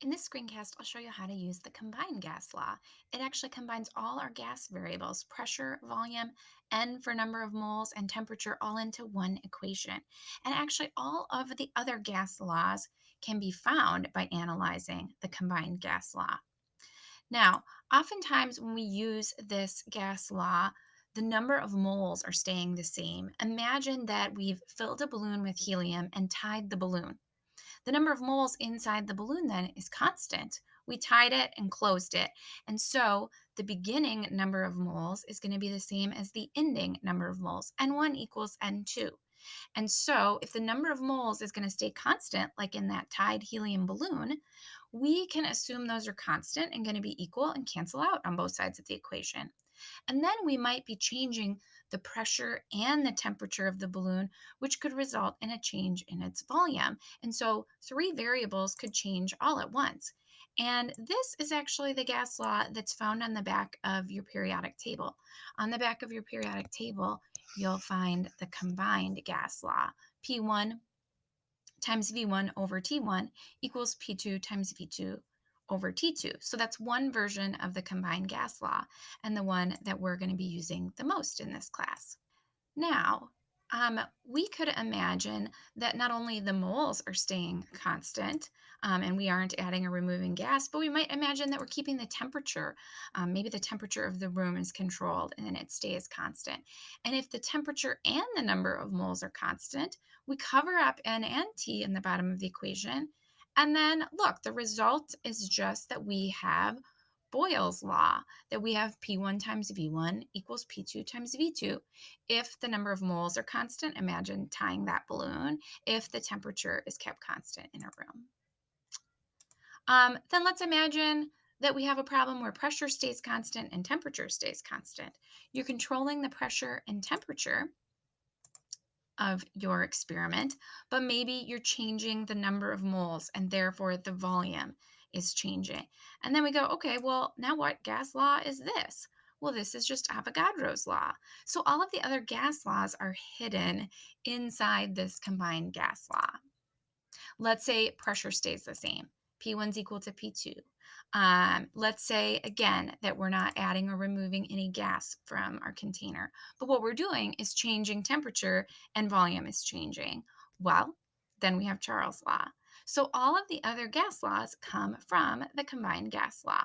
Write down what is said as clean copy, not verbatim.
In this screencast, I'll show you how to use the combined gas law. It actually combines all our gas variables, pressure, volume, N for number of moles, and temperature all into one equation. And actually, all of the other gas laws can be found by analyzing the combined gas law. Now, oftentimes when we use this gas law, the number of moles are staying the same. Imagine that we've filled a balloon with helium and tied the balloon. The number of moles inside the balloon then is constant. We tied it and closed it. And so the beginning number of moles is going to be the same as the ending number of moles. N1 equals N2. And so if the number of moles is going to stay constant, like in that tied helium balloon, we can assume those are constant and going to be equal and cancel out on both sides of the equation. And then we might be changing the pressure and the temperature of the balloon, which could result in a change in its volume. And so three variables could change all at once. And this is actually the gas law that's found on the back of your periodic table. On the back of your periodic table, you'll find the combined gas law. P1 times V1 over T1 equals P2 times V2 over T2. So that's one version of the combined gas law and the one that we're going to be using the most in this class. Now, we could imagine that not only the moles are staying constant and we aren't adding or removing gas, but we might imagine that we're keeping the temperature. Maybe the temperature of the room is controlled and it stays constant. And if the temperature and the number of moles are constant, we cover up N and T in the bottom of the equation. And then look, the result is just that we have Boyle's law, that we have P1 times V1 equals P2 times V2. If the number of moles are constant, imagine tying that balloon if the temperature is kept constant in a room. Then let's imagine that we have a problem where pressure stays constant and temperature stays constant. You're controlling the pressure and temperature of your experiment, but maybe you're changing the number of moles and therefore the volume is changing. And then we go, okay, well, now what gas law is this? Well, this is just Avogadro's law. So all of the other gas laws are hidden inside this combined gas law. Let's say pressure stays the same. P1's equal to P2. Let's say again that we're not adding or removing any gas from our container, but what we're doing is changing temperature and volume is changing. Well, then we have Charles' law. So all of the other gas laws come from the combined gas law.